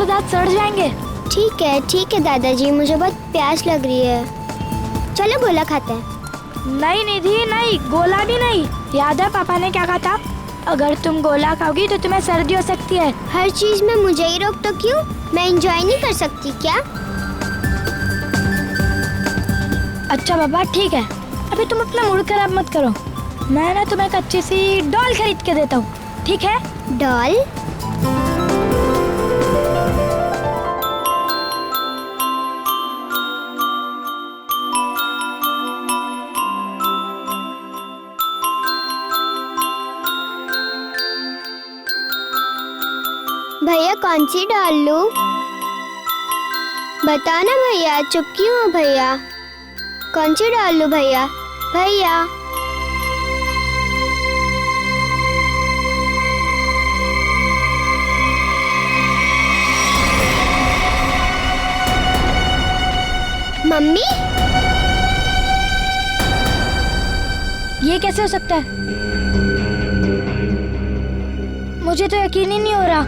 तो दांत सड़ जाएंगे। ठीक है दादाजी, मुझे बहुत प्यास लग रही है। चलो गोला खाते हैं। नहीं निधि नहीं, गोला भी नहीं। याद है पापा ने क्या कहा था? अगर तुम गोला खाओगी तो तुम्हें सर्दी हो सकती है। हर चीज में मुझे ही रोक तो क्यों? मैं एंजॉय नहीं कर सकती क्या? अच्छा पापा ठीक है, अभी तुम अपना मूड खराब मत करो। मैं ना तुम्हें एक अच्छी सी डॉल खरीद के देता हूँ, ठीक है? डॉल? भैया कौन सी डॉल लूं? बताओ ना भैया, चुप क्यों हो भैया? कौन सी डॉल लूं भैया? भैया मम्मी, ये कैसे हो सकता है? मुझे तो यकीन ही नहीं हो रहा।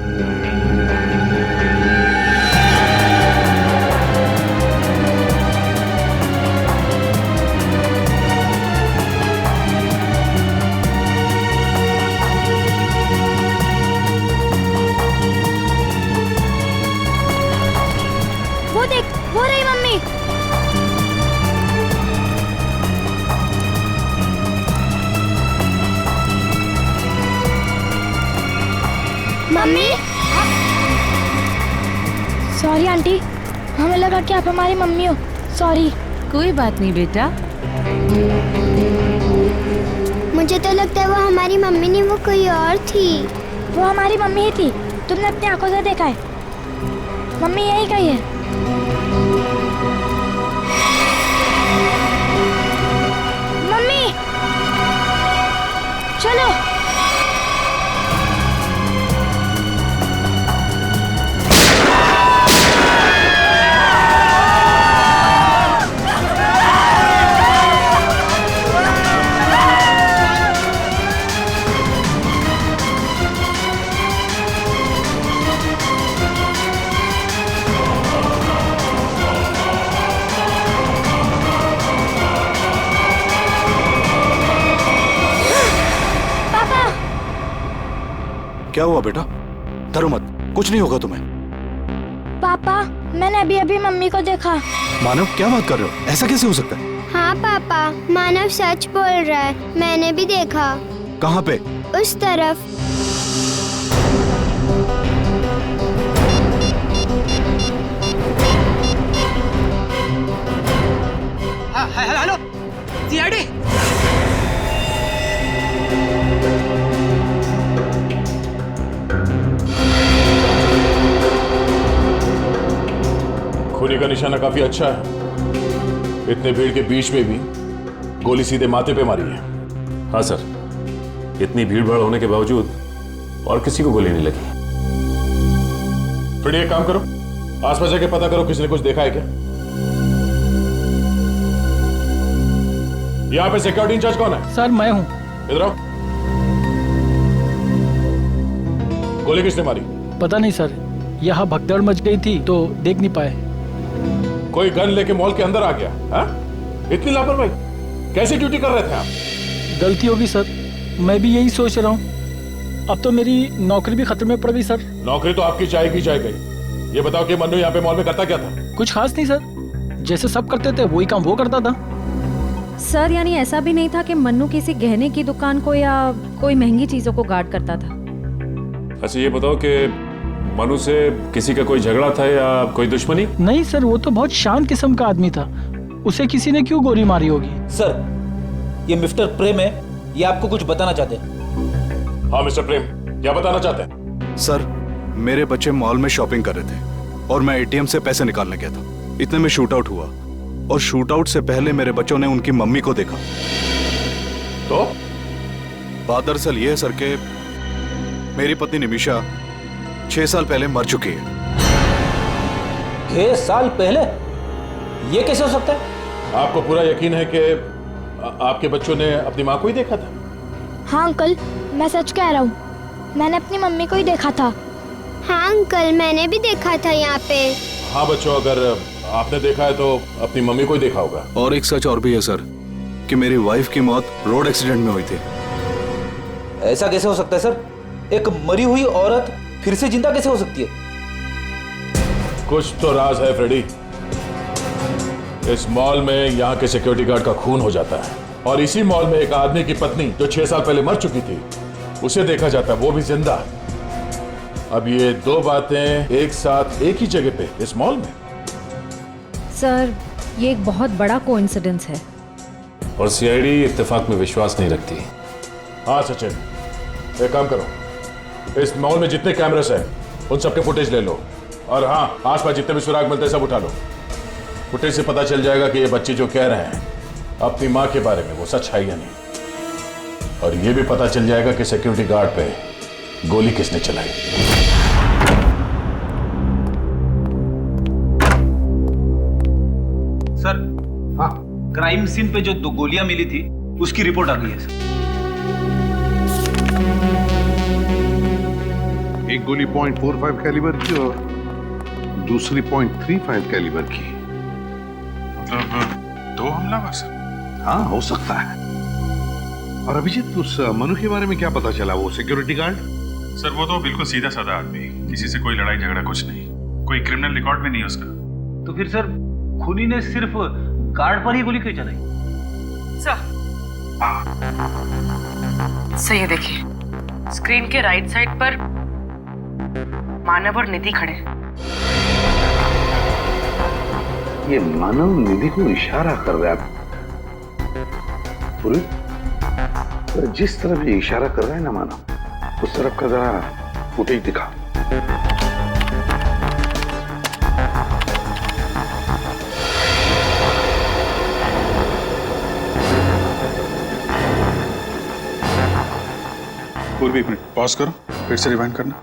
वो देख, वो रही मम्मी। मम्मी। सॉरी आंटी, हमें लगा कि आप हमारी मम्मी हो। सॉरी। कोई बात नहीं बेटा। मुझे तो लगता है वो हमारी मम्मी नहीं, वो कोई और थी। वो हमारी मम्मी ही थी, तुमने अपनी आंखों से देखा है। मम्मी यही कही है। मम्मी चलो। क्या हुआ बेटा? डरो मत, कुछ नहीं होगा तुम्हें। पापा मैंने अभी अभी मम्मी को देखा। मानव क्या बात कर रहे हो? ऐसा कैसे हो सकता है? हाँ पापा, मानव सच बोल रहा है, मैंने भी देखा। कहाँ पे? उस तरफ। Hello CID. खूनी का निशाना काफी अच्छा है। इतने भीड़ के बीच में भी गोली सीधे माथे पे मारी है। हाँ सर, इतनी भीड़ भाड़ होने के बावजूद और किसी को गोली नहीं लगी। फिर एक काम करो, आसपास जाके पता करो किसी ने कुछ देखा है क्या। यहाँ पे सिक्योरिटी इंचार्ज कौन है? सर मैं हूँ। इधर आओ। गोली किसने मारी? पता नहीं सर, यहाँ भगदड़ मच गई थी तो देख नहीं पाए। कोई गन लेके मॉल के अंदर आ गया? हा? इतनी लापरवाही, कैसी ड्यूटी कर रहे थे आप? गलती होगी सर, मैं भी यही सोच रहा हूँ। अब तो मेरी नौकरी भी खतरे में पड़ गई सर। नौकरी तो आपकी जाएगी जाएगी। ये बताओ कि मन्नू यहाँ पे मॉल में करता क्या था? कुछ खास नहीं सर, जैसे सब करते थे वही काम वो करता था। सर यानी ऐसा भी नहीं था कि मन्नू किसी गहने की दुकान को या कोई महंगी चीजों को गार्ड करता था? अच्छा ये बताओ कि मनु से किसी का कोई झगड़ा था या कोई दुश्मनी? नहीं सर, वो तो बहुत शांत किस्म का आदमी था। उसे किसी ने क्यों गोली मारी होगी? सर ये मिस्टर प्रेम है, ये आपको कुछ बताना चाहते हैं। हाँ मिस्टर प्रेम, क्या बताना चाहते हैं? सर मेरे बच्चे मॉल में शॉपिंग कर रहे थे और मैं एटीएम से पैसे निकालने गया था। इतने में शूट आउट हुआ और शूट आउट से पहले मेरे बच्चों ने उनकी मम्मी को देखा। तो बात दरअसल ये है सर कि मेरी पत्नी निमिषा 6 साल पहले मर चुकी है। 6 साल पहले? ये कैसे हो सकता है? आपको पूरा यकीन है कि आपके बच्चों ने अपनी माँ को ही देखा था? हाँ अंकल, मैं सच कह रहा हूँ, मैंने अपनी मम्मी को ही देखा था। हाँ अंकल, मैंने भी देखा था यहाँ पे। हाँ बच्चों, अगर आपने देखा है तो अपनी मम्मी को ही देखा होगा। और एक सच और भी है सर कि मेरी वाइफ की मौत रोड एक्सीडेंट में हुई थी। ऐसा कैसे हो सकता है सर? एक मरी हुई औरत फिर से जिंदा कैसे हो सकती है? कुछ तो राज है फ्रेडी। इस मॉल में यहाँ के सिक्योरिटी गार्ड का खून हो जाता है और इसी मॉल में एक आदमी की पत्नी जो 6 साल पहले मर चुकी थी उसे देखा जाता है, वो भी जिंदा। अब ये दो बातें एक साथ एक ही जगह पे इस मॉल में। सर, ये एक बहुत बड़ा कोइंसिडेंस है। और सीआईडी इत्तेफाक में विश्वास नहीं रखती। हाँ सचिन, एक काम करो, इस मॉल में जितने कैमरास हैं उन सबके फुटेज ले लो और हाँ, आसपास जितने भी सुराग मिलते हैं सब उठा लो। फुटेज से पता चल जाएगा कि ये बच्चे जो कह रहे हैं अपनी माँ के बारे में वो सच है या नहीं। और ये भी पता चल जाएगा कि सिक्योरिटी गार्ड पे गोली किसने चलाई। सर, हाँ, क्राइम सीन पे जो 2 गोलियां मिली थी उसकी रिपोर्ट आ गई है सर। एक गोली .45 कैलिबर की और दूसरी .35 कैलिबर की। मतलब 2 हमलावर सर? हाँ, हो सकता है। और अभिजीत, उस मनु के बारे में क्या पता चला? वो सिक्योरिटी गार्ड? सर वो तो बिल्कुल सीधा साधा आदमी, किसी से कोई लड़ाई झगड़ा कुछ नहीं, कोई क्रिमिनल रिकॉर्ड भी नहीं है उसका। तो फिर सर खूनी ने सिर्फ गार्ड पर ही गोली क्यों चलाई? सर ये देखिए, स्क्रीन के राइट साइड पर मानव और निधि खड़े हैं। ये मानव निधि को इशारा कर रहा है। पूरी जिस तरफ ये इशारा कर रहा है ना मानव, उस तरफ का जरा फुटेज दिखा। पूर्वी, एक मिनट पॉज करो, फिर से रिवाइंड करना।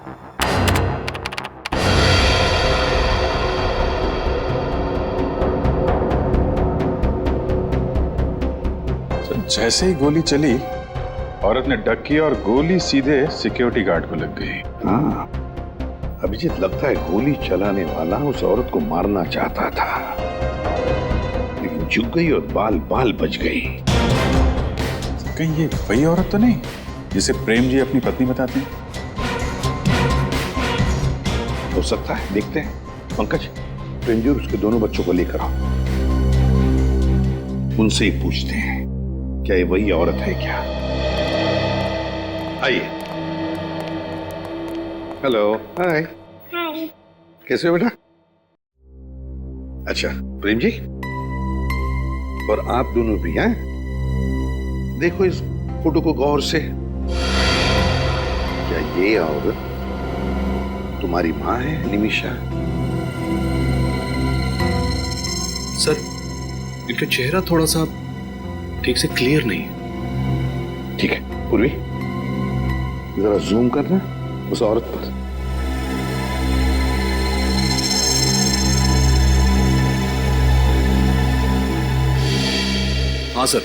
जैसे ही गोली चली, औरत ने डक किया और गोली सीधे सिक्योरिटी गार्ड को लग गई। हाँ, अभिजीत, लगता है गोली चलाने वाला उस औरत को मारना चाहता था, लेकिन झुक गई और बाल बाल बच गई। कहीं ये वही औरत तो नहीं जिसे प्रेम जी अपनी पत्नी बताते हैं? हो सकता है, देखते हैं। पंकज, प्रेम जी और उसके दोनों बच्चों को लेकर आओ, उनसे ही पूछते हैं क्या ये वही औरत है क्या। आइए। हेलो, हाय। कैसे हो बेटा? अच्छा, प्रेम जी और आप दोनों भी हैं? देखो इस फोटो को गौर से। क्या ये औरत तुम्हारी माँ है, निमिषा? सर, इनका चेहरा थोड़ा सा ठीक से क्लियर नहीं है। ठीक है पूर्वी, जरा जूम करना उस औरत पर। हाँ सर,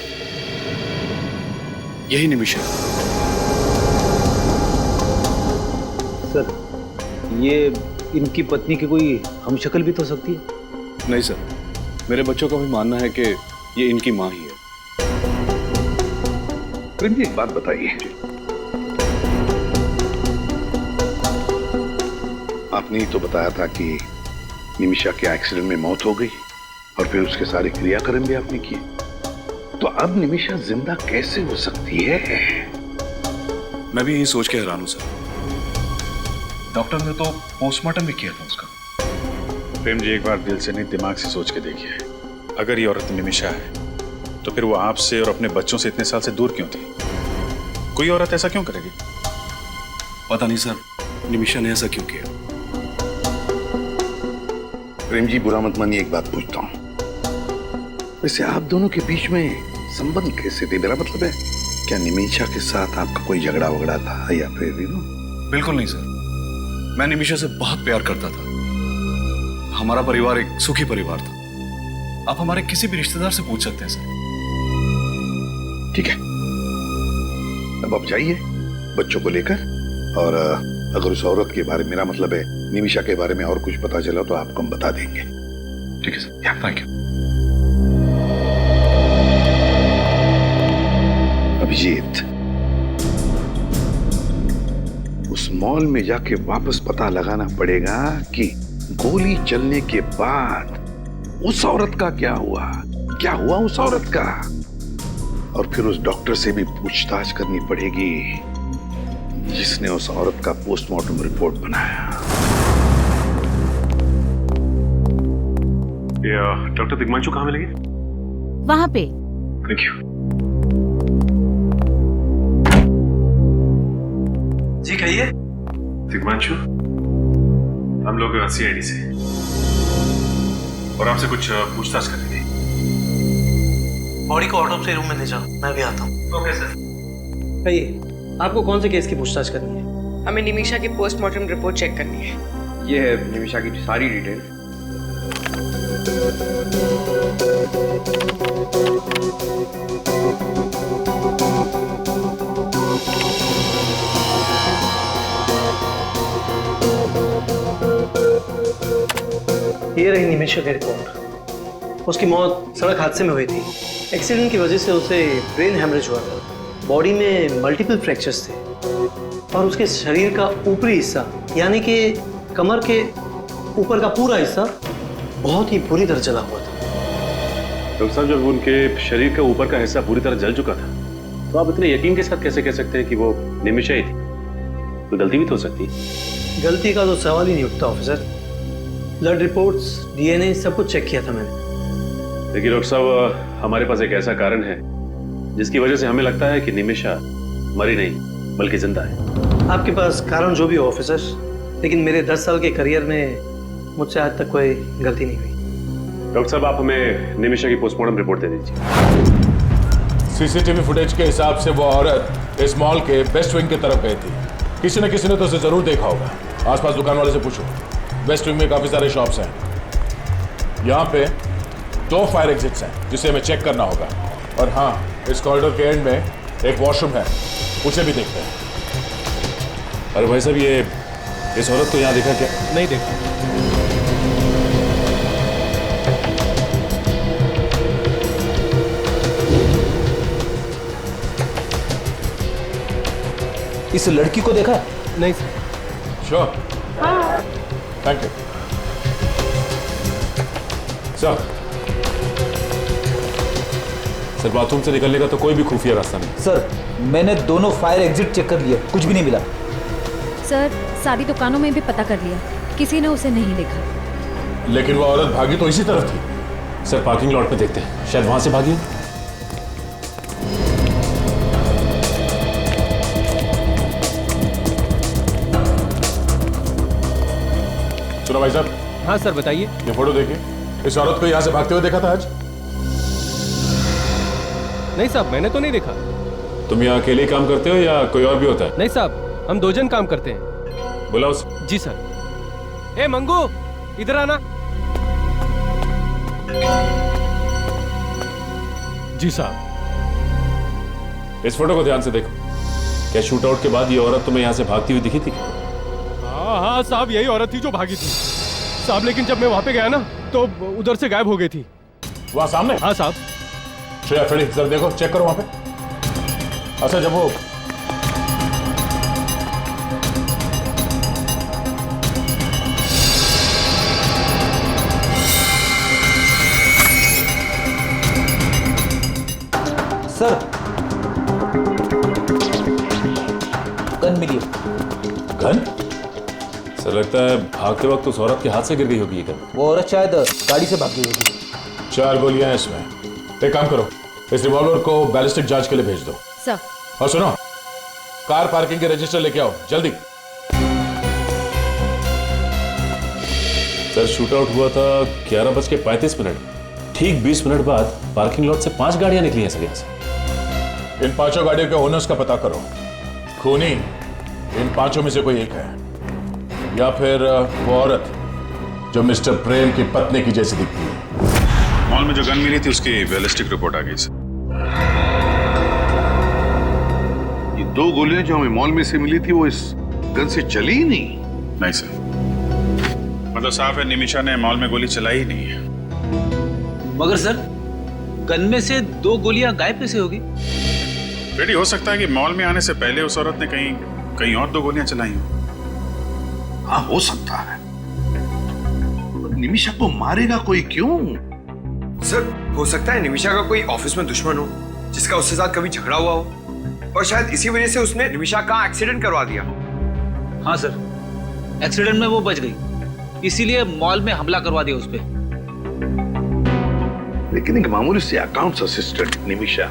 यही निमिषा। सर, ये इनकी पत्नी की कोई हमशक्ल भी तो हो सकती है? नहीं सर, मेरे बच्चों का भी मानना है कि ये इनकी माँ ही है। प्रेम जी, एक बात बताइए, आपने ही तो बताया था कि निमिषा के एक्सीडेंट में मौत हो गई और फिर उसके सारे क्रियाक्रम भी आपने किए, तो अब निमिषा जिंदा कैसे हो सकती है? मैं भी यही सोच के हैरान हूं सर। डॉक्टर ने तो पोस्टमार्टम भी किया था उसका। प्रेम जी, एक बार दिल से नहीं दिमाग से सोच के देखिए, अगर ये औरत निमिषा है तो फिर वो आपसे और अपने बच्चों से इतने साल से दूर क्यों थी? कोई औरत ऐसा क्यों करेगी? पता नहीं सर, निमिषा ने ऐसा क्यों किया। प्रेम जी, बुरा मत मानिए, एक बात पूछता हूं, वैसे आप दोनों के बीच में संबंध कैसे थे? मेरा मतलब है, क्या निमिषा के साथ आपका कोई झगड़ा वगड़ा था या फिर बिल्कुल नहीं सर, मैं निमिषा से बहुत प्यार करता था। हमारा परिवार एक सुखी परिवार था। आप हमारे किसी भी रिश्तेदार से पूछ सकते हैं सर। ठीक है, अब आप जाइए बच्चों को लेकर और अगर उस औरत के बारे में, मेरा मतलब है निमिषा के बारे में और कुछ पता चला तो आपको हम बता देंगे। ठीक है सर, थैंक यू। अभिजीत, उस मॉल में जाके वापस पता लगाना पड़ेगा कि गोली चलने के बाद उस औरत का क्या हुआ उस औरत का। और फिर उस डॉक्टर से भी पूछताछ करनी पड़ेगी जिसने उस औरत का पोस्टमार्टम रिपोर्ट बनाया। डॉक्टर दिग्मांशु कहाँ मिलेंगे? वहां पे। Thank you. जी कहिए। दिग्मांशु, हम लोग CID से और आपसे कुछ पूछताछ करनी थी। बॉडी को ऑटोप्सी रूम में ले जाओ, मैं भी आता हूँ। Okay sir. कहिए, आपको कौन से केस की पूछताछ करनी है? हमें निमिषा की पोस्टमार्टम रिपोर्ट चेक करनी है। ये है निमिषा की सारी डिटेल। ये रही निमिषा की रिपोर्ट। उसकी मौत सड़क हादसे में हुई थी। एक्सीडेंट की वजह से उसे ब्रेन हैमरेज हुआ था। बॉडी में मल्टीपल फ्रैक्चर्स थे और उसके शरीर का ऊपरी हिस्सा यानी कि कमर के ऊपर का पूरा हिस्सा बहुत ही बुरी तरह जला हुआ था। डॉक्टर साहब, जब उनके शरीर का ऊपर का हिस्सा पूरी तरह जल चुका था तो आप इतने यकीन के साथ कैसे कह सकते हैं कि वो निमिषा ही थी? कोई गलती भी तो हो सकती है। गलती का तो सवाल ही नहीं उठता ऑफिसर। ब्लड रिपोर्ट्स, DNA सब कुछ चेक किया था मैंने। देखिए डॉक्टर साहब, हमारे पास एक ऐसा कारण है जिसकी वजह से हमें लगता है कि निमिषा मरी नहीं बल्कि जिंदा है। आपके पास कारण जो भी हो ऑफिसर, लेकिन मेरे 10 साल के करियर में मुझसे आज तक कोई गलती नहीं हुई। डॉक्टर साहब, आप हमें निमिषा की पोस्टमार्टम रिपोर्ट दे दीजिए। सीसीटीवी फुटेज के हिसाब से वो औरत इस मॉल के वेस्ट विंग की तरफ गई थी। किसी न किसी ने तो उसे जरूर देखा होगा। आसपास दुकान वाले से पूछो। वेस्ट विंग में काफी सारे शॉप्स हैं। यहाँ पे 2 फायर एग्जिट्स हैं जिसे हमें चेक करना होगा। और हाँ, इस कॉरिडोर के एंड में एक वॉशरूम है, उसे भी देखते हैं। अरे भाई साहब, ये इस औरत को यहाँ देखा क्या? नहीं देखा। इस लड़की को देखा? नहीं sir. Sure? Thank you sir, bathroom से निकलने का तो कोई भी खुफिया रास्ता नहीं। सर, मैंने दोनों फायर एग्जिट चेक कर लिए, कुछ भी नहीं मिला। सर, सारी दुकानों में भी पता कर लिया, किसी ने उसे नहीं देखा। लेकिन वो औरत भागी तो इसी तरफ थी। सर, पार्किंग लॉट पे देखते हैं, शायद वहां से भागी। सुनो भाई साहब। हाँ सर, बताइए। ये फोटो देखिए, इस औरत को यहाँ से भागते हुए देखा था आज? नहीं साहब, मैंने तो नहीं देखा। तुम यहाँ अकेले ही काम करते हो या कोई और भी होता है? नहीं साहब, हम 2 जन काम करते हैं। बुलाओ उसे। जी सर। ए मंगू, इधर आना। जी साहब। इस फोटो को ध्यान से देखो। क्या शूट आउट के बाद ये औरत तुम्हें यहाँ से भागती हुई दिखी थी? हाँ साहब, यही औरत थी जो भागी थी साहब। लेकिन जब मैं वहां पे गया ना तो उधर से गायब हो गई थी। वहां सामने? हाँ साहब। श्रेया, फ्रेडी, जरा देखो, चेक करो वहां पे। अच्छा, जब वो सर, गन मिली। गन? सर, लगता है भागते वक्त उस औरत के हाथ से गिर गई होगी ये गन। वो औरत शायद गाड़ी से भाग गई होगी। 4 गोलियां हैं इसमें। एक काम करो, इस रिवॉल्वर को बैलिस्टिक जांच के लिए भेज दो। सर। और सुनो, कार पार्किंग के रजिस्टर लेके आओ जल्दी। सर, शूट आउट हुआ था 11:35। ठीक 20 मिनट बाद पार्किंग लॉट से 5 गाड़ियां निकली हैं सर यहाँ से। इन 5 गाड़ियों के ओनर्स का पता करो। खूनी इन 5 में से कोई एक है, या फिर वो औरत जो मिस्टर प्रेम की पत्नी की जैसी दिखती है। मॉल में जो गन मिली थी उसकी बैलिस्टिक रिपोर्ट आ गई सर। ये 2 गोलियां जो हमें मॉल में से मिली थी वो इस गन से चली ही नहीं। नहीं सर, मतलब साफ है निमिषा ने मॉल में गोली चलाई ही नहीं है। मगर सर, गन में से 2 गोलियां गायब कैसे होगी? रेडी हो सकता है कि मॉल में आने से पहले उस औरत ने कहीं और 2 गोलियां चलाई हो। हाँ, हो सकता है। निमिषा को मारेगा कोई क्यों? सर, हो सकता है निमिषा का कोई ऑफिस में दुश्मन हो जिसका उसके साथ कभी झगड़ा हुआ हो, और शायद इसी वजह से उसने निमिषा का एक्सीडेंट करवा दिया। हाँ सर, एक्सीडेंट में वो बच गई, इसीलिए मॉल में हमला करवा दिया उस पे। लेकिन एक मामूली से अकाउंट्स असिस्टेंट निमिषा,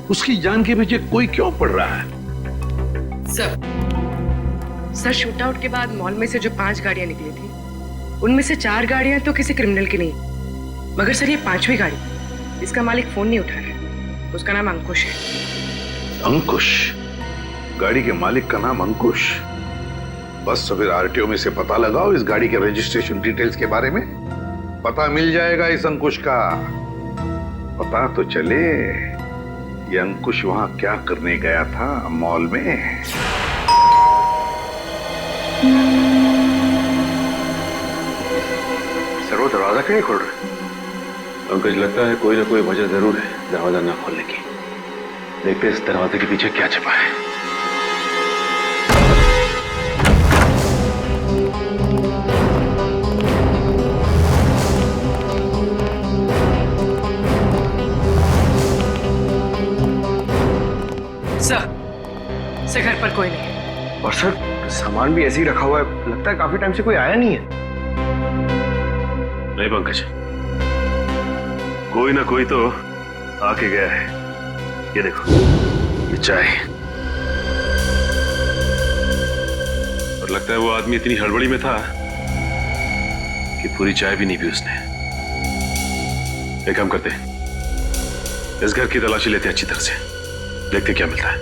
उसकी जान के पीछे कोई क्यों पड़ रहा है? सर शूट आउट के बाद मॉल में से जो 5 गाड़ियां निकली थी, उनमें से 4 गाड़ियां तो किसी क्रिमिनल की नहीं, मगर सर ये 5वीं गाड़ी, इसका मालिक फोन नहीं उठा रहा है। उसका नाम अंकुश है। अंकुश? गाड़ी के मालिक का नाम अंकुश? बस तो फिर आरटीओ में से पता लगाओ इस गाड़ी के रजिस्ट्रेशन डिटेल्स के बारे में, पता मिल जाएगा इस अंकुश का। पता तो चले ये अंकुश वहां क्या करने गया था मॉल में। सर, वो दरवाजा क्यों नहीं खोल रहे? पंकज, लगता है कोई ना कोई वजह जरूर है दरवाजा ना खोलने की। देखते हैं इस दरवाजे के पीछे क्या छिपा है। सर घर पर कोई नहीं। और सर, सामान भी ऐसे ही रखा हुआ है, लगता है काफी टाइम से कोई आया नहीं है। नहीं पंकज, कोई ना कोई तो आके गया है। ये देखो, ये चाय, और लगता है वो आदमी इतनी हड़बड़ी में था कि पूरी चाय भी नहीं पी उसने। एक काम करते हैं, इस घर की तलाशी लेते हैं अच्छी तरह से, देखते क्या मिलता है।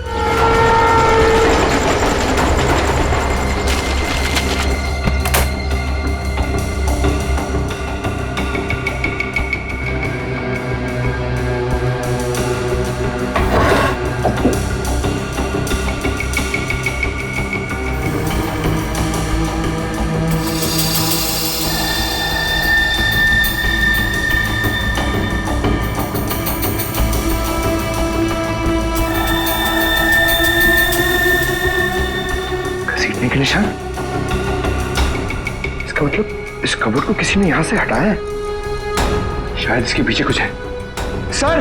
के निशान? इसका मतलब इस कबर्ड को किसी ने यहां से हटाया है। शायद इसके पीछे कुछ है। सर!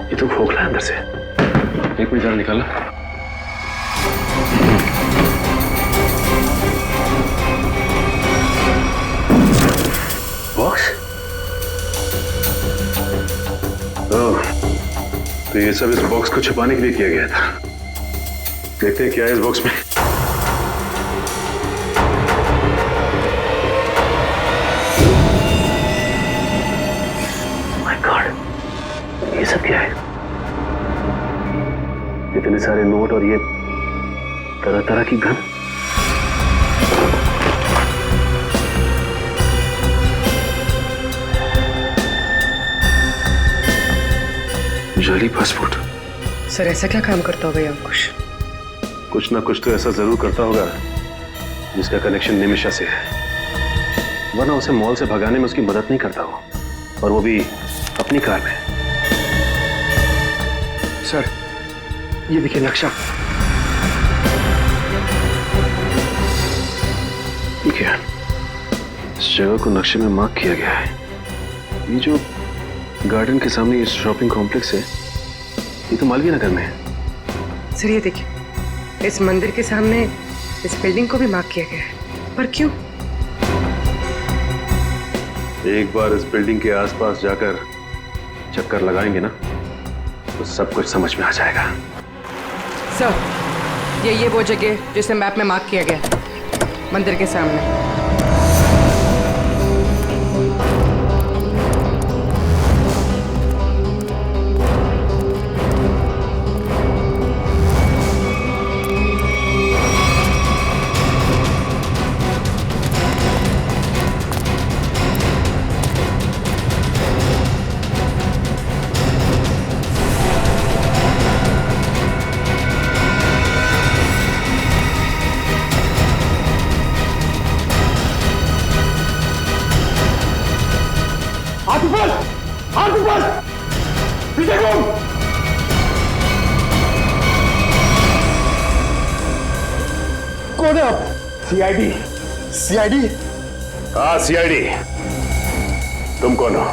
ये तो खोखला है अंदर से। एक मिनट जरा निकाला। बॉक्स? तो ये सब इस बॉक्स को छुपाने के लिए किया गया था। देखते हैं क्या है इस बॉक्स में। माय गॉड, ये सब क्या है? इतने सारे नोट और ये तरह तरह की गन। जाली पासपोर्ट। सर ऐसा क्या काम करता होगा ये अंकुश? कुछ ना कुछ तो ऐसा जरूर करता होगा जिसका कनेक्शन निमिषा से है, वरना उसे मॉल से भगाने में उसकी मदद नहीं करता हो, और वो भी अपनी कार में। सर, ये देखिए नक्शा। ठीक है, इस जगह को नक्शे में मार्क किया गया है। ये जो गार्डन के सामने इस शॉपिंग कॉम्प्लेक्स है, ये तो मालवीय नगर में है। सर ये देखिए, इस मंदिर के सामने इस बिल्डिंग को भी मार्क किया गया है, पर क्यों? एक बार इस बिल्डिंग के आसपास जाकर चक्कर लगाएंगे ना, तो सब कुछ समझ में आ जाएगा। सर ये वो जगह जिसे मैप में मार्क किया गया है, मंदिर के सामने। कौन? कौन है आप? सीआईडी। सीआईडी? हाँ सीआईडी। तुम कौन हो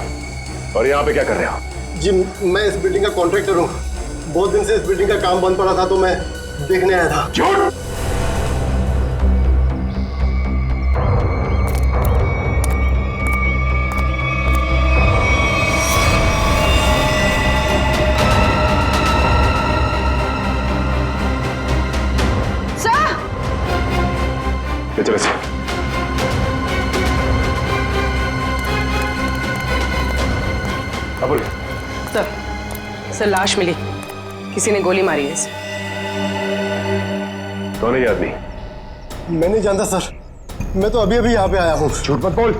और यहाँ पे क्या कर रहे हो? जी मैं इस बिल्डिंग का कॉन्ट्रैक्टर हूँ। बहुत दिन से इस बिल्डिंग का काम बंद पड़ा था तो मैं देखने आया था। झूठ! चले सर। सर लाश मिली, किसी ने गोली मारी है इसे। कौन है ये आदमी? मैं नहीं जानता सर, मैं तो अभी अभी यहाँ पे आया हूँ। झूठ मत बोल,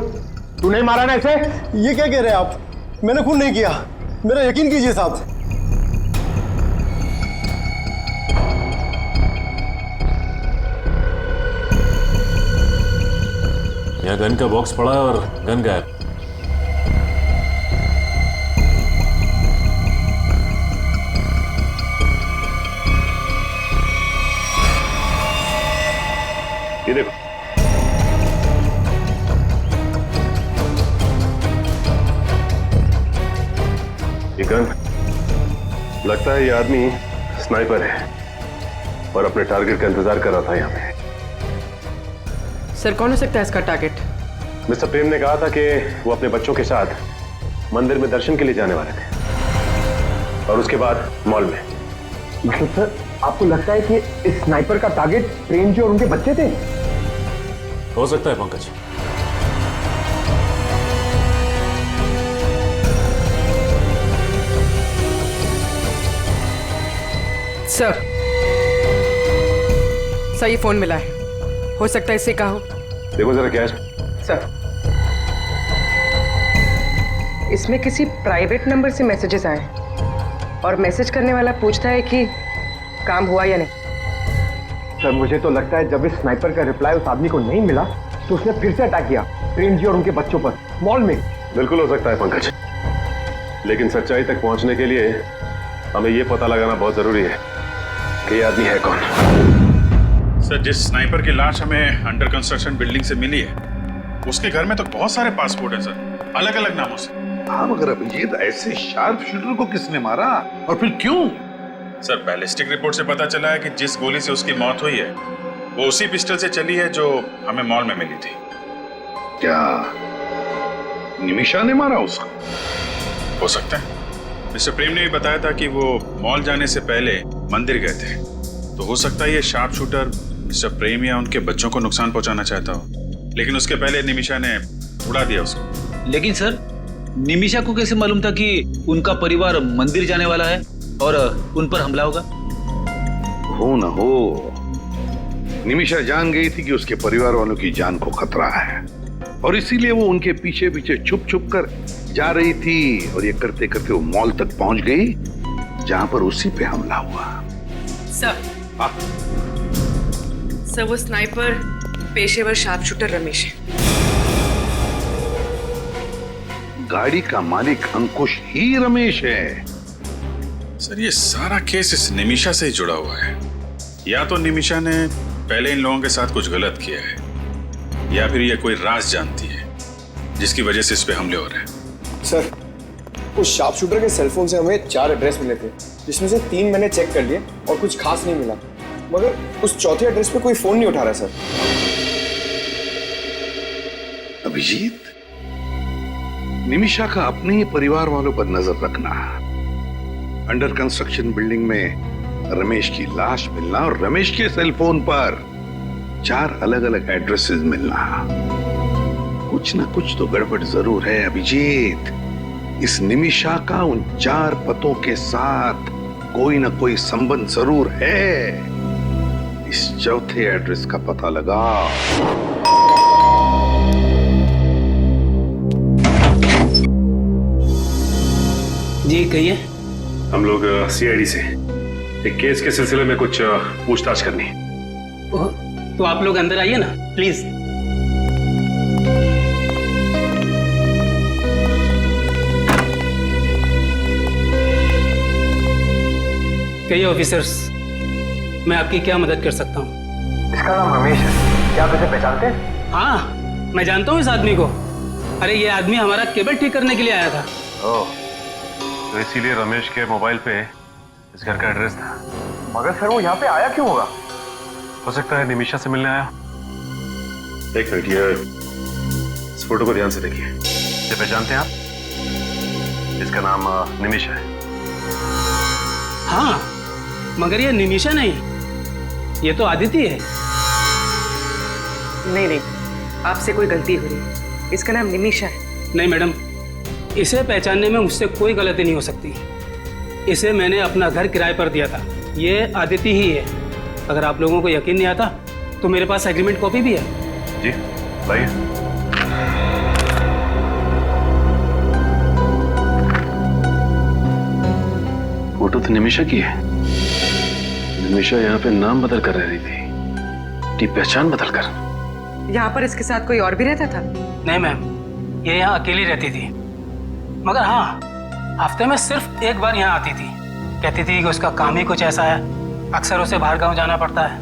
तू नहीं मारा ना इसे? ये क्या कह रहे हैं आप? मैंने खून नहीं किया, मेरा यकीन कीजिए साहब। यहाँ गन का बॉक्स पड़ा है और गन गायब। ये देखो, ये गन, लगता है ये आदमी स्नाइपर है और अपने टारगेट का इंतजार कर रहा था यहाँ पे। सर कौन हो सकता है इसका टारगेट? मिस्टर प्रेम ने कहा था कि वो अपने बच्चों के साथ मंदिर में दर्शन के लिए जाने वाले थे और उसके बाद मॉल में। मतलब सर आपको लगता है कि इस स्नाइपर का टारगेट प्रेम जी और उनके बच्चे थे? हो सकता है पंकज। सर ये फोन मिला है, हो सकता है इससे कहा हो। देखो जरा क्या है सर इसमें किसी प्राइवेट नंबर से मैसेजेस आए और मैसेज करने वाला पूछता है कि काम हुआ या नहीं। सर मुझे तो लगता है जब इस स्नाइपर का रिप्लाई उस आदमी को नहीं मिला तो उसने फिर से अटैक किया प्रेम जी और उनके बच्चों पर मॉल में। बिल्कुल हो सकता है पंकज, लेकिन सच्चाई तक पहुंचने के लिए हमें यह पता लगाना बहुत जरूरी है कि यह आदमी है कौन। सर जिस स्नाइपर की लाश हमें अंडर कंस्ट्रक्शन बिल्डिंग से मिली है उसके घर में तो बहुत सारे पासपोर्ट हैं सर, अलग अलग नामों से। हाँ मगर अभिजीत ऐसे शार्प शूटर को किसने मारा और फिर क्यों? सर बैलिस्टिक रिपोर्ट से पता चला है कि जिस गोली से उसकी मौत हुई है वो उसी पिस्टल से चली है जो हमें मॉल में मिली थी। क्या निमिषा ने मारा उसको? हो सकता है। मिस्टर प्रेम ने भी बताया था कि वो मॉल जाने से पहले मंदिर गए थे, तो हो सकता है ये शार्प शूटर मिस्टर प्रेम या उनके बच्चों को नुकसान पहुंचाना चाहता हो, लेकिन उसके पहले निमिषा ने उड़ा दिया उसको। लेकिन सर निमिषा को कैसे मालूम था कि उनका परिवार मंदिर जाने वाला है और उन पर हमला होगा? हो न हो, निमिषा जान गई थी कि उसके परिवार वालों की जान को खतरा है और इसीलिए वो उनके पीछे पीछे छुप छुप कर जा रही थी और ये करते करते वो मॉल तक पहुंच गई जहां पर उसी पे हमला हुआ। सर वो स्नाइपर पेशेवर शार्प शूटर रमेश है। गाड़ी का मालिक अंकुश ही रमेश है। सर ये सारा केस इस निमिषा से ही जुड़ा हुआ है। या तो निमिषा ने पहले इन लोगों के साथ कुछ गलत किया है या फिर ये कोई राज जानती है जिसकी वजह से इस पे हमले हो रहे हैं। सर उस शार्प शूटर के सेलफोन से हमें 4 एड्रेस मिले थे जिसमें से 3 मैंने चेक कर लिए और कुछ खास नहीं मिला, मगर उस चौथे एड्रेस पे कोई फोन नहीं उठा रहा सर। अभिजीत, निमिषा का अपने ही परिवार वालों पर नजर रखना, अंडर कंस्ट्रक्शन बिल्डिंग में रमेश की लाश मिलना और रमेश के सेलफोन पर 4 अलग अलग एड्रेसेस मिलना, कुछ ना कुछ तो गड़बड़ जरूर है अभिजीत। इस निमिषा का उन 4 पतों के साथ कोई ना कोई संबंध जरूर है। इस चौथे एड्रेस का पता लगाओ। जी कहिए। हम लोग सीआईडी से एक केस के सिलसिले में कुछ पूछताछ करनी है। तो आप लोग अंदर आइए ना प्लीज। कहिए ऑफिसर्स, मैं आपकी क्या मदद कर सकता हूँ? इसका नाम रमेश है, क्या आप इसे पहचानते हैं? हाँ, मैं जानता हूँ इस आदमी को। अरे ये आदमी हमारा केबल ठीक करने के लिए आया था। ओह, तो इसीलिए रमेश के मोबाइल पे इस घर का एड्रेस था। मगर सर वो यहाँ पे आया क्यों होगा? हो सकता है निमिषा से मिलने आया। एक मिनट, ये इस फोटो को ध्यान से देखिए। इसे पहचानते हैं आप? इसका नाम निमिषा है। हाँ, मगर ये निमिषा नहीं, ये तो आदिति है। नहीं, आपसे कोई गलती हो रही है। इसका नाम निमिषा है। नहीं मैडम, इसे पहचानने में मुझसे कोई गलती नहीं हो सकती। इसे मैंने अपना घर किराए पर दिया था। ये आदिति ही है। अगर आप लोगों को यकीन नहीं आता तो मेरे पास एग्रीमेंट कॉपी भी है। जी लाइए। फोटो तो निमिषा की है। निमिषा यहाँ पे नाम बदल कर रह रही थी, की पहचान बदल कर। यहाँ पर इसके साथ कोई और भी रहता था? नहीं मैम, ये यहाँ अकेली रहती थी। मगर हाँ, हफ्ते में सिर्फ एक बार यहाँ आती थी। कहती थी कि उसका काम ही कुछ ऐसा है, अक्सर उसे बाहर गांव जाना पड़ता है।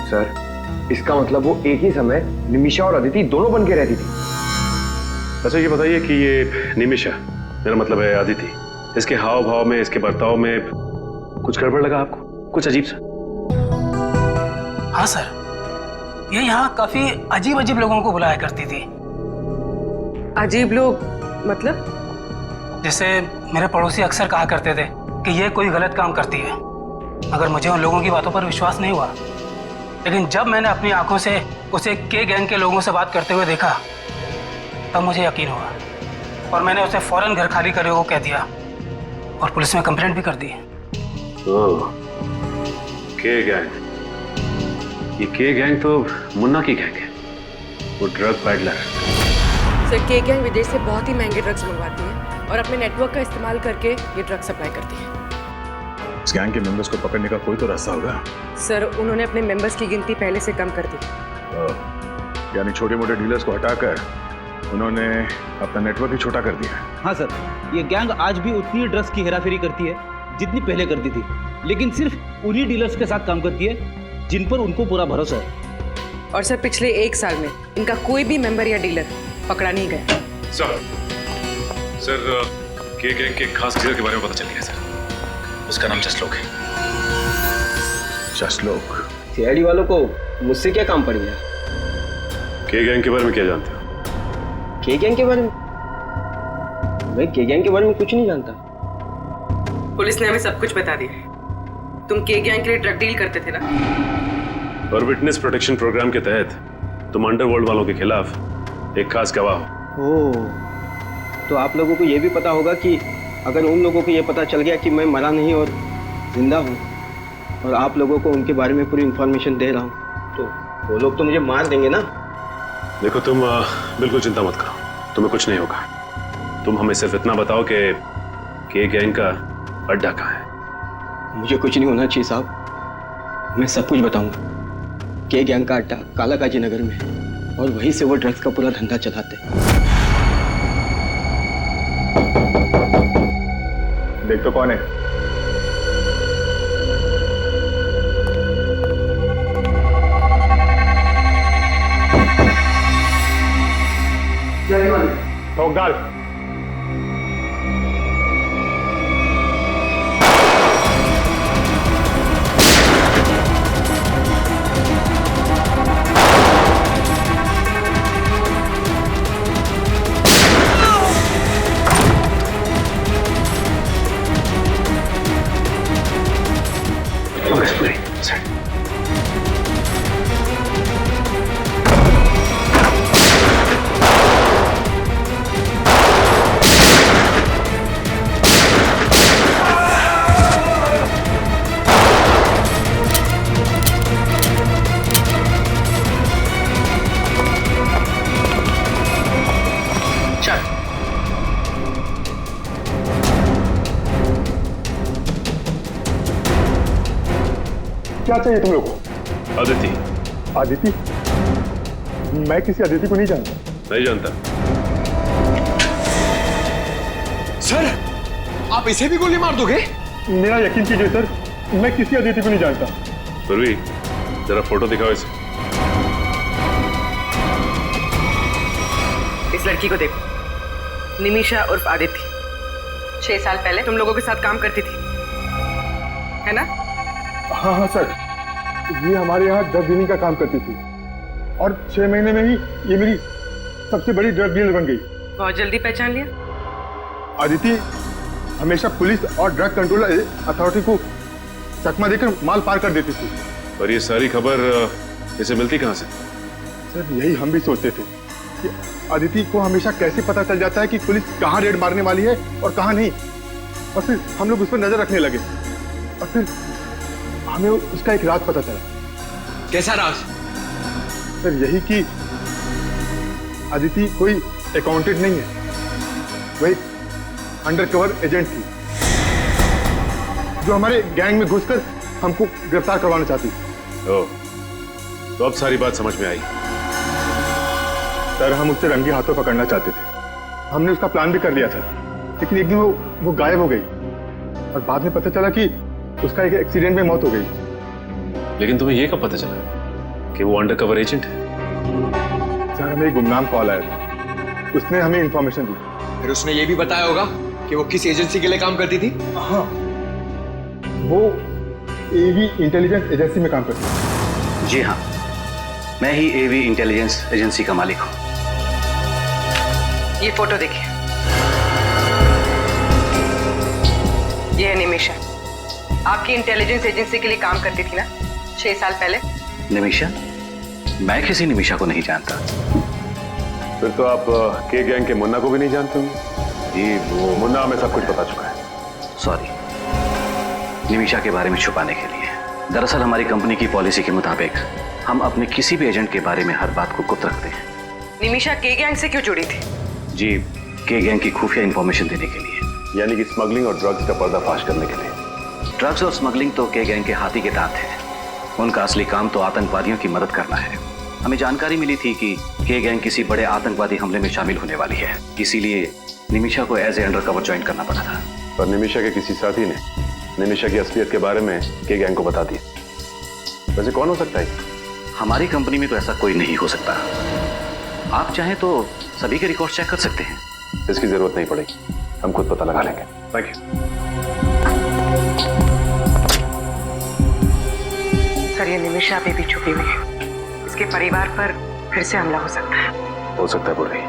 सर इसका मतलब वो एक ही समय निमिषा और अदिति दोनों बन के रहती थी। अच्छा ये बताइए कि ये निमिषा, मेरा मतलब है आदिति, इसके हाव भाव में, इसके बर्ताव में कुछ गड़बड़ लगा आपको? कुछ अजीब सा? हाँ सर, ये यहाँ काफी अजीब अजीब लोगों को बुलाया करती थी। अजीब लोग मतलब? जैसे मेरे पड़ोसी अक्सर कहा करते थे कि ये कोई गलत काम करती है, मगर मुझे उन लोगों की बातों पर विश्वास नहीं हुआ। लेकिन जब मैंने अपनी आंखों से उसे के गैंग के लोगों से बात करते हुए देखा, तब मुझे यकीन हुआ और मैंने उसे फौरन घर खाली करे को कह दिया और पुलिस में कंप्लेंट भी कर दी। के गैंग? ये के गैंग तो मुन्ना की गैंग है, वो ड्रग पैडलर। सर, के गैंग विदेश से बहुत ही महंगे ड्रग्स मंगवाती है और अपने नेटवर्क का इस्तेमाल करके ये ड्रग सप्लाई करती है। इस गैंग के मेंबर्स को पकड़ने का कोई तो रास्ता होगा। सर, उन्होंने अपने मेंबर्स की गिनती पहले से कम कर दी। यानी छोटे मोटे डीलर्स को हटाकर उन्होंने अपना नेटवर्क ही छोटा कर दिया। हाँ सर, ये गैंग आज भी उतनी ड्रग्स की हेराफेरी करती है जितनी पहले करती थी, लेकिन सिर्फ उन्हीं डीलर्स के साथ काम करती है जिन पर उनको पूरा भरोसा है। और सर, पिछले 1 साल में इनका कोई भी मेंबर या डीलर पकड़ा नहीं गया। सर के गैंग के खास डीलर के बारे में पता चल गया सर। उसका नाम जसलोक है। जसलोक? सीआईडी वालों को मुझसे क्या काम पड़ गया? के गैंग के बारे में क्या जानते हो? के गैंग के बारे में? मैं के गैंग के बारे में कुछ नहीं जानता। पुलिस ने हमें सब कुछ बता दिया। तुम के गैंग के लिए ड्रग डील करते थे ना? और विटनेस प्रोटेक्शन प्रोग्राम के तहत तुम अंडरवर्ल्ड वालों के खिलाफ एक खास गवाह हो। ओह, तो आप लोगों को ये भी पता होगा कि अगर उन लोगों को ये पता चल गया कि मैं मरा नहीं और जिंदा हूँ और आप लोगों को उनके बारे में पूरी इंफॉर्मेशन दे रहा हूँ, तो वो लोग तो मुझे मार देंगे ना? देखो तुम बिल्कुल चिंता मत करो, तुम्हें कुछ नहीं होगा। तुम हमें सिर्फ इतना बताओ कि गैंग का अड्डा कहाँ है। मुझे कुछ नहीं होना चाहिए साहब, मैं सब कुछ बताऊंगा। के गैंग का अड्डा कालाकाजी नगर में है और वहीं से वो ड्रग्स का पूरा धंधा चलाते हैं। देख तो कौन है? ठोक डाल। क्या चाहिए तुम लोग को? आदिति। आदिति? मैं किसी आदिति को नहीं जानता। नहीं जानता? सर, आप इसे भी गोली मार दोगे? मेरा यकीन कीजिए सर, मैं किसी अदिति को नहीं जानता। पूर्वी, जरा फोटो दिखाओ इसे। इस लड़की को देखो, निमिषा उर्फ आदिति। 6 साल पहले तुम लोगों के साथ काम करती थी, है ना? हाँ हाँ सर, ये हमारे यहाँ ड्रग डीलिंग का काम करती थी और 6 महीने में ही ये मेरी सबसे बड़ी ड्रग डीलर बन गई। बहुत जल्दी पहचान लिया। आदिति हमेशा पुलिस और ड्रग कंट्रोल अथॉरिटी को चकमा देकर माल पार कर देती थी। और ये सारी खबर इसे मिलती कहाँ से? सर यही हम भी सोचते थे कि आदिति को हमेशा कैसे पता चल जाता है कि पुलिस कहाँ रेड मारने वाली है और कहाँ नहीं, और फिर हम लोग उस पर नजर रखने लगे और फिर हमें उसका एक राज पता चला। कैसा राज? सर यही कि आदिति कोई अकाउंटेंट नहीं है, वह एक अंडरकवर एजेंट थी जो हमारे गैंग में घुसकर हमको गिरफ्तार करवाना चाहती थी। ओह, तो अब सारी बात समझ में आई। सर हम उससे रंगे हाथों पकड़ना चाहते थे, हमने उसका प्लान भी कर लिया था, लेकिन एक दिन वो गायब हो गई और बाद में पता चला कि उसका एक एक्सीडेंट में मौत हो गई। लेकिन तुम्हें ये कब पता चला कि वो अंडरकवर एजेंट है? सर हमें एक गुमनाम कॉल आया था, उसने हमें इंफॉर्मेशन दी। फिर उसने ये भी बताया होगा कि वो किस एजेंसी के लिए काम करती थी? हाँ, वो एवी इंटेलिजेंस एजेंसी में काम करती है। जी हाँ, मैं ही एवी इंटेलिजेंस एजेंसी का मालिक हूँ। ये फोटो देखिए, ये है निमिषा, आपकी इंटेलिजेंस एजेंसी के लिए काम करती थी ना 6 साल पहले? निमिषा? मैं किसी निमिषा को नहीं जानता। फिर तो आप के गैंग के मुन्ना को भी नहीं जानते होंगे? जी, वो मुन्ना हमें सब कुछ पता चुका है। सॉरी, निमिषा के बारे में छुपाने के लिए। दरअसल हमारी कंपनी की पॉलिसी के मुताबिक हम अपने किसी भी एजेंट के बारे में हर बात को गुप्त रखते हैं। निमिषा के गैंग से क्यों जुड़ी थी? जी, के गैंग की खुफिया इंफॉर्मेशन देने के लिए। यानी कि स्मगलिंग और ड्रग्स का पर्दाफाश करने के लिए। ड्रग्स और स्मगलिंग तो के गैंग के हाथी के दांत है, उनका असली काम तो आतंकवादियों की मदद करना है। हमें जानकारी मिली थी कि के गैंग किसी बड़े आतंकवादी हमले में शामिल होने वाली है, इसीलिए निमिषा को एज ए अंडरकवर ज्वाइन करना पड़ा था। पर निमिषा के किसी साथी ने निमिषा की असलियत के बारे में के गैंग को बता दिया। वैसे कौन हो सकता है? हमारी कंपनी में तो ऐसा कोई नहीं हो सकता। आप चाहें तो सभी के रिकॉर्ड चेक कर सकते हैं। इसकी जरूरत नहीं पड़ेगी, हम खुद पता लगा लेंगे। Thank you. सर ये निमिषा अभी भी छुपी हुई है, इसके परिवार पर फिर से हमला हो सकता है। हो सकता है पूर्वी,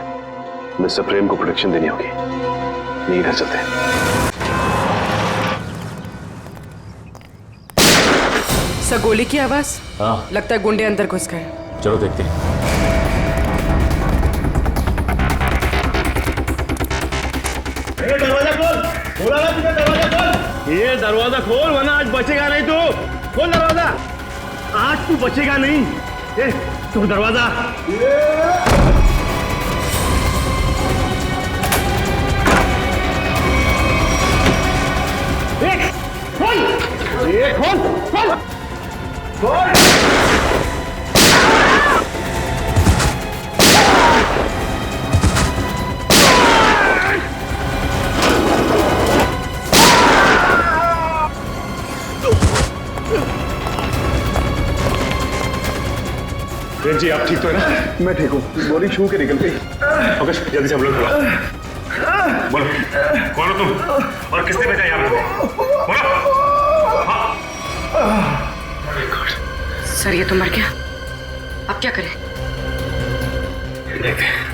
मिस्टर प्रेम को प्रोटेक्शन देनी होगी। नहीं घर चलते हैं। सर गोली की आवाज? हाँ, लगता है गुंडे अंदर घुस गए। चलो देखते हैं। दरवाजा खोल, बोला ना तुझे दरवाजा खोल। ये दरवाजा खोल वरना आज बचेगा नहीं तू। खोल दरवाजा, आज तू बचेगा नहीं। ए, तू दरवाजा। खोल, ये खोल, खोल, खोल। प्रेम जी, आप ठीक तो है ना? मैं ठीक हूँ, बॉडी छू के निकल गई। ओके, जल्दी से हम लोग बुलाओ। बोलो, कौन हो तुम और किसने भेजा यहाँ पे? बोलो। सर ये तो मर गया, अब क्या करें? देखते हैं।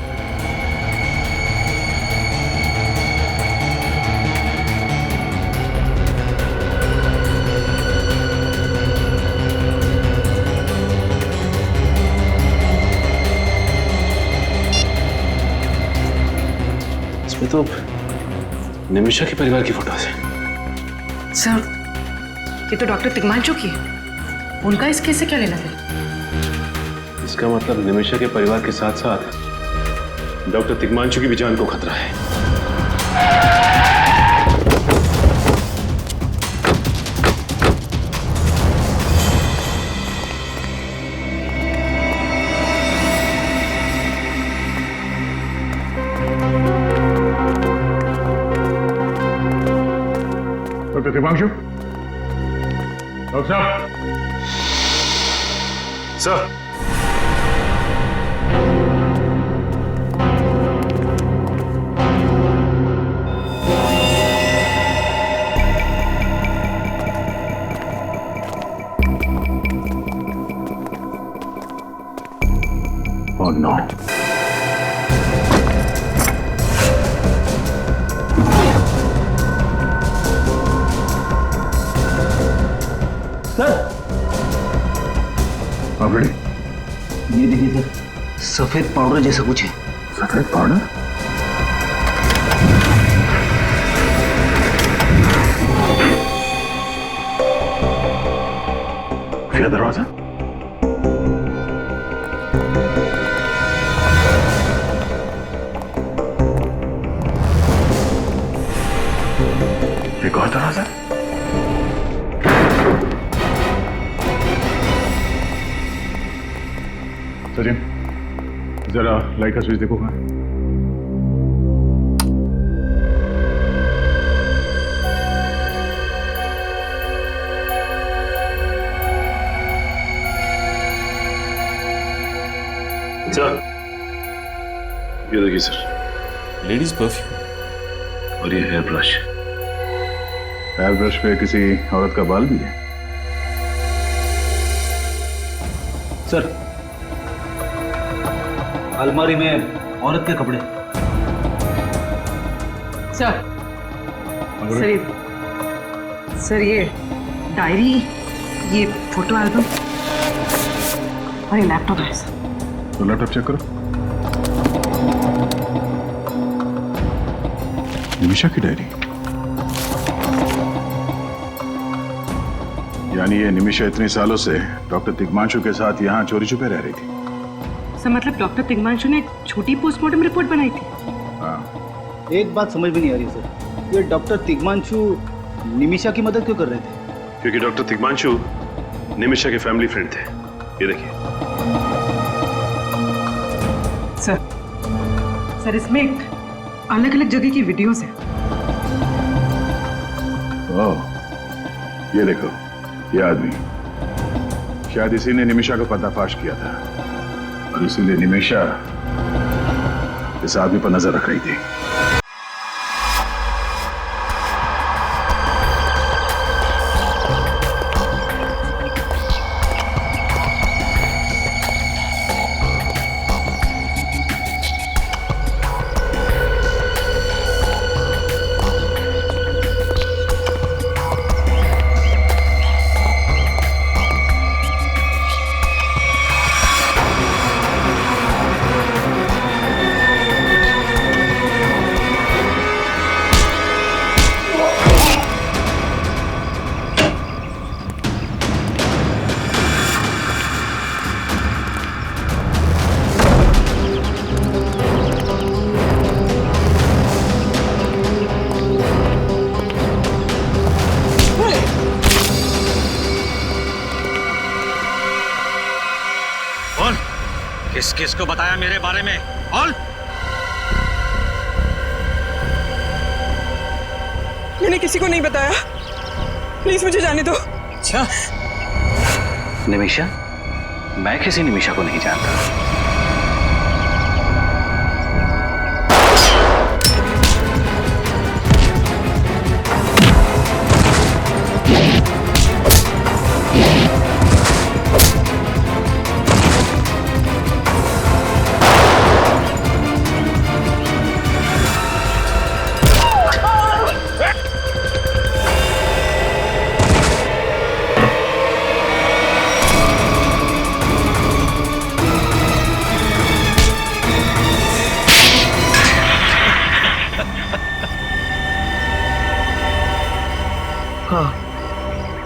इसमें तो निमिषा के परिवार की फोटोज है। सर ये तो डॉक्टर तिग्मांशु की है, उनका इस केस से क्या लेना है? इसका मतलब निमिषा के परिवार के साथ साथ डॉक्टर तिग्मांशु की भी जान को खतरा है। डॉक्टर तिग्मांशु, डॉक्टर साहब। Sir, Oh no. सर, आप रेडी? ये देखिए सर, सफेद पाउडर जैसा कुछ है। सफेद पाउडर? फिर दरवाजा। एक और दरवाजा। सचिन, जरा लाइट का स्विच देखो कहाँ है? सर, ये देखिए सर, लेडीज परफ्यूम और ये हेयर ब्रश। हेयर ब्रश पे किसी औरत का बाल भी है? सर, अलमारी में औरत के कपड़े। सर ये डायरी, ये फोटो एल्बम और ये लैपटॉप है सर। तो लैपटॉप चेक करो। निमिषा की डायरी। यानी ये निमिषा इतने सालों से डॉक्टर तिग्मांशु के साथ यहाँ चोरी छुपे रह रही थी। सर मतलब डॉक्टर तिग्मांशु ने एक छोटी पोस्टमार्टम रिपोर्ट बनाई थी। हाँ। एक बात समझ में नहीं आ रही सर, ये डॉक्टर तिग्मांशु निमिषा की मदद क्यों कर रहे थे? क्योंकि डॉक्टर तिग्मांशु निमिषा के फैमिली फ्रेंड थे। ये देखिए सर इसमें अलग अलग जगह की वीडियोस है। ओह, ये देखो, ये आदमी शायद इसी ने निमिषा को पर्दाफाश किया था और इसीलिए निमिषा इस आदमी पर नजर रख रही थी। किसको बताया मेरे बारे में? बोल। मैंने किसी को नहीं बताया, प्लीज मुझे जाने दो। अच्छा, निमिषा? मैं किसी निमिषा को नहीं जानता।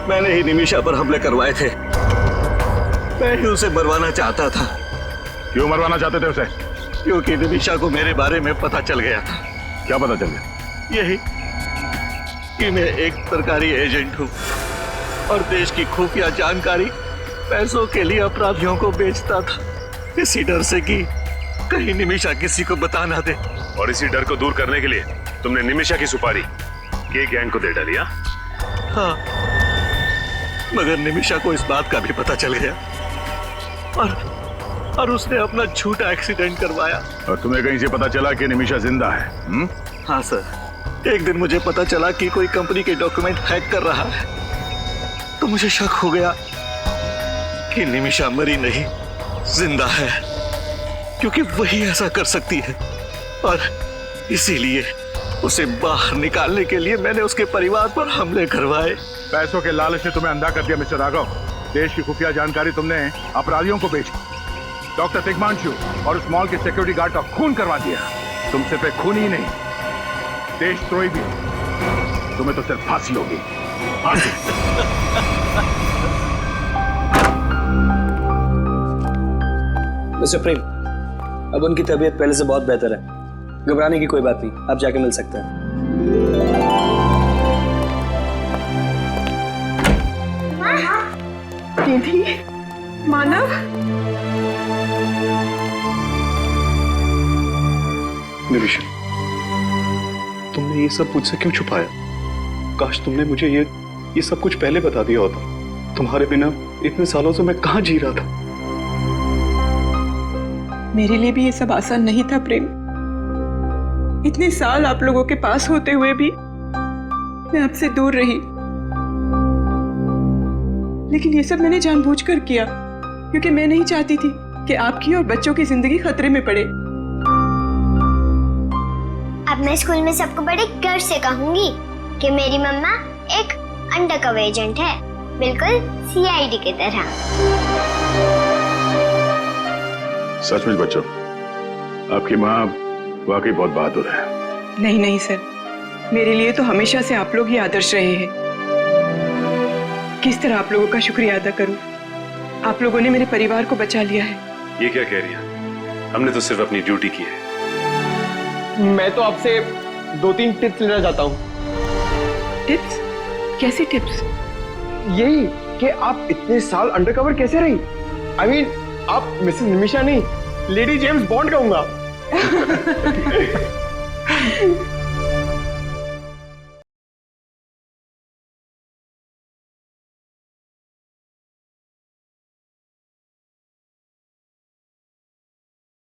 मैंने ही निमिषा पर हमले करवाए थे। मैं ही उसे मरवाना चाहता था। क्यों मरवाना चाहते थे उसे? क्योंकि निमिषा को मेरे बारे में पता चल गया था। क्या पता चल गया? यही कि मैं एक सरकारी एजेंट हूँ और देश की खुफिया जानकारी पैसों के लिए अपराधियों को बेचता था, इसी डर से कि कहीं निमिषा किसी को बता ना दे। और इसी डर को दूर करने के लिए तुमने निमिषा की सुपारी के गैंग को दे डाली? हाँ, मगर निमिषा को इस बात का भी पता चल गया और उसने अपना झूठा एक्सीडेंट करवाया। और तुम्हें कहीं से पता चला कि निमिषा जिंदा है? हाँ सर, एक दिन मुझे पता चला कि कोई कंपनी के डॉक्यूमेंट हैक कर रहा है, तो मुझे शक हो गया कि निमिषा मरी नहीं, जिंदा है, क्योंकि वही ऐसा कर सकती है। और इसीलिए उसे बाहर निकालने के लिए मैंने उसके परिवार पर हमले करवाए। पैसों के लालच ने तुम्हें अंधा कर दिया मिस्टर राघव। देश की खुफिया जानकारी तुमने अपराधियों को बेची, डॉक्टर तिग्मांशु और उस मॉल के सिक्योरिटी गार्ड का खून करवा दिया। तुम सिर्फ एक खून ही नहीं, देशद्रोही भी। तुम्हें तो सिर्फ फांसी होगी, फांसी। मिस्टर प्रेम, अब उनकी तबीयत पहले से बहुत बेहतर है, घबराने की कोई बात नहीं, आप जाके मिल सकते हैं। दीदी, मानव, निमिषा, तुमने ये सब मुझसे क्यों छुपाया? काश तुमने मुझे ये सब कुछ पहले बता दिया होता। तुम्हारे बिना इतने सालों से मैं कहाँ जी रहा था। मेरे लिए भी ये सब आसान नहीं था प्रेम। इतने साल आप लोगों के पास होते हुए भी मैं आपसे दूर रही, लेकिन ये सब मैंने जानबूझकर किया, क्योंकि मैं नहीं चाहती थी कि आपकी और बच्चों की जिंदगी खतरे में पड़े। अब मैं स्कूल में सबको बड़े गर्व से कहूंगी कि मेरी मम्मा एक अंडरकवर एजेंट है, बिल्कुल सीआईडी की तरह। सचमुच बच्चों, आपकी माँ वाकई बहुत बहादुर है। नहीं नहीं सर, मेरे लिए तो हमेशा से आप लोग ही आदर्श रहे हैं। किस तरह आप लोगों का शुक्रिया अदा करूं? आप लोगों ने मेरे परिवार को बचा लिया है। ये क्या कह रही है? हमने तो सिर्फ अपनी ड्यूटी की है। मैं तो आपसे 2-3 टिप्स लेना चाहता हूँ। टिप्स? कैसी टिप्स? यही कि आप इतने साल अंडरकवर कैसे रही? I mean, आप मिसेस निमिषा नहीं, लेडी जेम्स बॉन्ड कहूंगा।